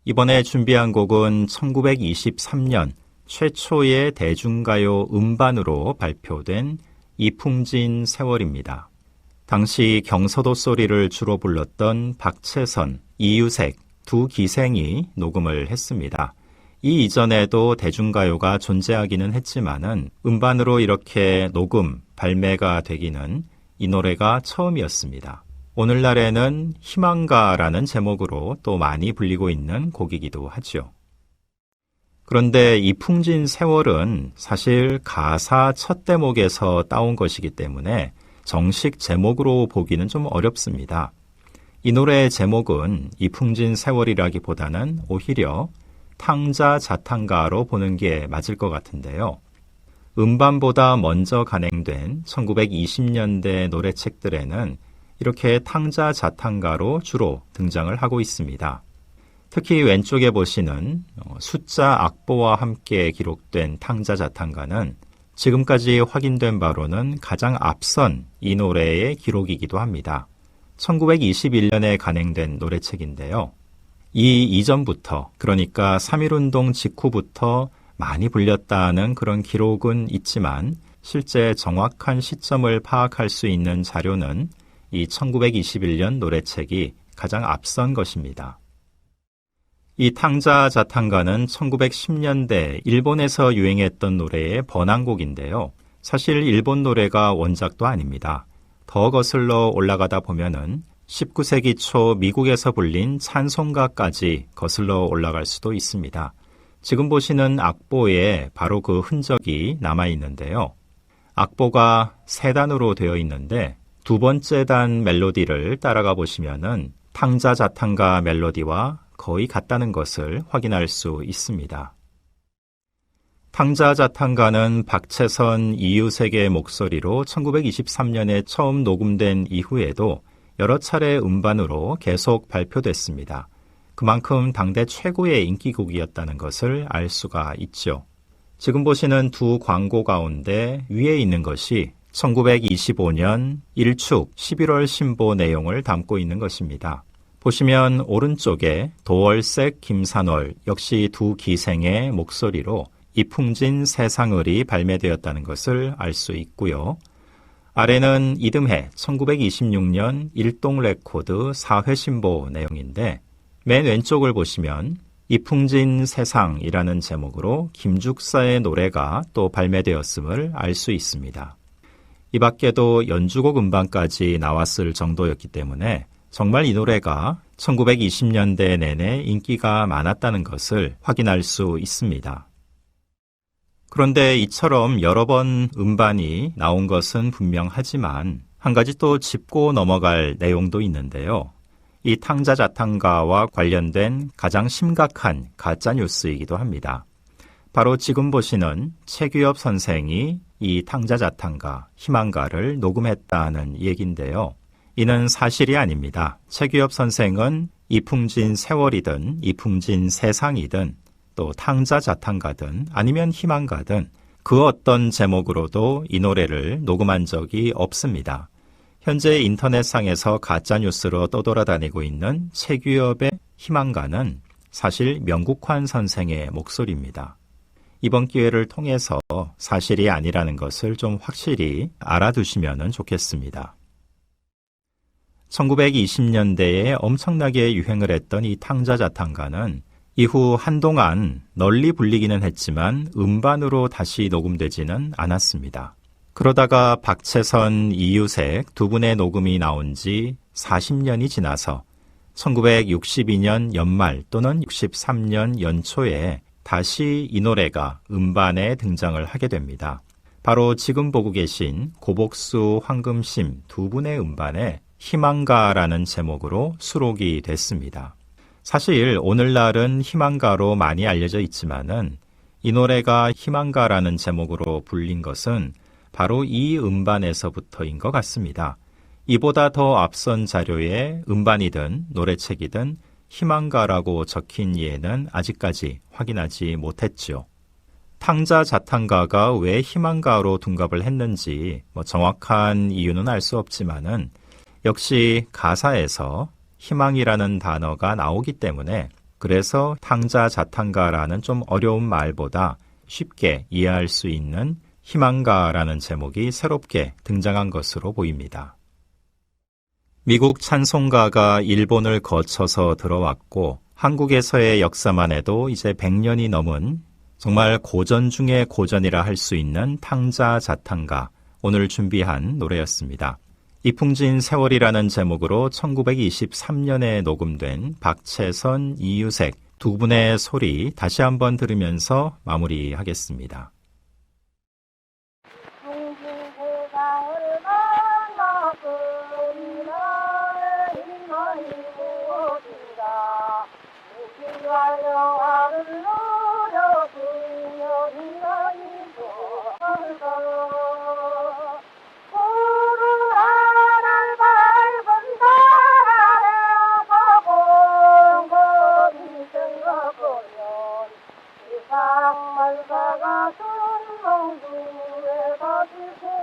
이번에 준비한 곡은 1923년 최초의 대중가요 음반으로 발표된 이풍진 세월입니다. 당시 경서도 소리를 주로 불렀던 박채선, 이유색 두 기생이 녹음을 했습니다. 이 이전에도 대중가요가 존재하기는 했지만은 음반으로 이렇게 녹음, 발매가 되기는 이 노래가 처음이었습니다. 오늘날에는 희망가라는 제목으로 또 많이 불리고 있는 곡이기도 하죠. 그런데 이풍진 세월은 사실 가사 첫 대목에서 따온 것이기 때문에 정식 제목으로 보기는 좀 어렵습니다. 이 노래의 제목은 이풍진 세월이라기보다는 오히려 탕자 자탕가로 보는 게 맞을 것 같은데요. 음반보다 먼저 간행된 1920년대 노래책들에는 이렇게 탕자 자탕가로 주로 등장을 하고 있습니다. 특히 왼쪽에 보시는 숫자 악보와 함께 기록된 탕자 자탕가는 지금까지 확인된 바로는 가장 앞선 이 노래의 기록이기도 합니다. 1921년에 간행된 노래책인데요. 이 이전부터, 그러니까 3.1운동 직후부터 많이 불렸다는 그런 기록은 있지만 실제 정확한 시점을 파악할 수 있는 자료는 이 1921년 노래책이 가장 앞선 것입니다. 이 탕자 자탕가는 1910년대 일본에서 유행했던 노래의 번안곡인데요. 사실 일본 노래가 원작도 아닙니다. 더 거슬러 올라가다 보면은 19세기 초 미국에서 불린 찬송가까지 거슬러 올라갈 수도 있습니다. 지금 보시는 악보에 바로 그 흔적이 남아있는데요. 악보가 세 단으로 되어 있는데 두 번째 단 멜로디를 따라가 보시면은 탕자 자탕가 멜로디와 거의 같다는 것을 확인할 수 있습니다. 탕자 자탕가는 박채선, 이유색의 목소리로 1923년에 처음 녹음된 이후에도 여러 차례 음반으로 계속 발표됐습니다. 그만큼 당대 최고의 인기곡이었다는 것을 알 수가 있죠. 지금 보시는 두 광고 가운데 위에 있는 것이 1925년 일축 11월 신보 내용을 담고 있는 것입니다. 보시면 오른쪽에 도월색, 김산월 역시 두 기생의 목소리로 이풍진 세상을이 발매되었다는 것을 알 수 있고요. 아래는 이듬해 1926년 일동 레코드 4회 신보 내용인데 맨 왼쪽을 보시면 이풍진 세상이라는 제목으로 김죽사의 노래가 또 발매되었음을 알 수 있습니다. 이 밖에도 연주곡 음반까지 나왔을 정도였기 때문에 정말 이 노래가 1920년대 내내 인기가 많았다는 것을 확인할 수 있습니다. 그런데 이처럼 여러 번 음반이 나온 것은 분명하지만 한 가지 또 짚고 넘어갈 내용도 있는데요. 이 탕자 자탕가와 관련된 가장 심각한 가짜 뉴스이기도 합니다. 바로 지금 보시는 최규엽 선생이 이 탕자 자탕가, 희망가를 녹음했다는 얘기인데요. 이는 사실이 아닙니다. 최규엽 선생은 이풍진 세월이든 이풍진 세상이든 또 탕자 자탕가든 아니면 희망가든 그 어떤 제목으로도 이 노래를 녹음한 적이 없습니다. 현재 인터넷상에서 가짜뉴스로 떠돌아다니고 있는 최규엽의 희망가는 사실 명국환 선생의 목소리입니다. 이번 기회를 통해서 사실이 아니라는 것을 좀 확실히 알아두시면 좋겠습니다. 1920년대에 엄청나게 유행을 했던 이 탕자 자탕가는 이후 한동안 널리 불리기는 했지만 음반으로 다시 녹음되지는 않았습니다. 그러다가 박채선, 이유색 두 분의 녹음이 나온 지 40년이 지나서 1962년 연말 또는 63년 연초에 다시 이 노래가 음반에 등장을 하게 됩니다. 바로 지금 보고 계신 고복수, 황금심 두 분의 음반에 희망가라는 제목으로 수록이 됐습니다. 사실 오늘날은 희망가로 많이 알려져 있지만은 이 노래가 희망가라는 제목으로 불린 것은 바로 이 음반에서부터인 것 같습니다. 이보다 더 앞선 자료에 음반이든 노래책이든 희망가라고 적힌 예는 아직까지 확인하지 못했죠. 탕자 자탄가가 왜 희망가로 둔갑을 했는지 정확한 이유는 알 수 없지만은 역시 가사에서 희망이라는 단어가 나오기 때문에 그래서 탕자 자탄가라는 좀 어려운 말보다 쉽게 이해할 수 있는 희망가라는 제목이 새롭게 등장한 것으로 보입니다. 미국 찬송가가 일본을 거쳐서 들어왔고 한국에서의 역사만 해도 이제 100년이 넘은 정말 고전 중의 고전이라 할 수 있는 탕자 자탄가, 오늘 준비한 노래였습니다. 이풍진 세월이라는 제목으로 1923년에 녹음된 박채선, 이유색 두 분의 소리 다시 한번 들으면서 마무리하겠습니다. 만사가 순봉주에 가지고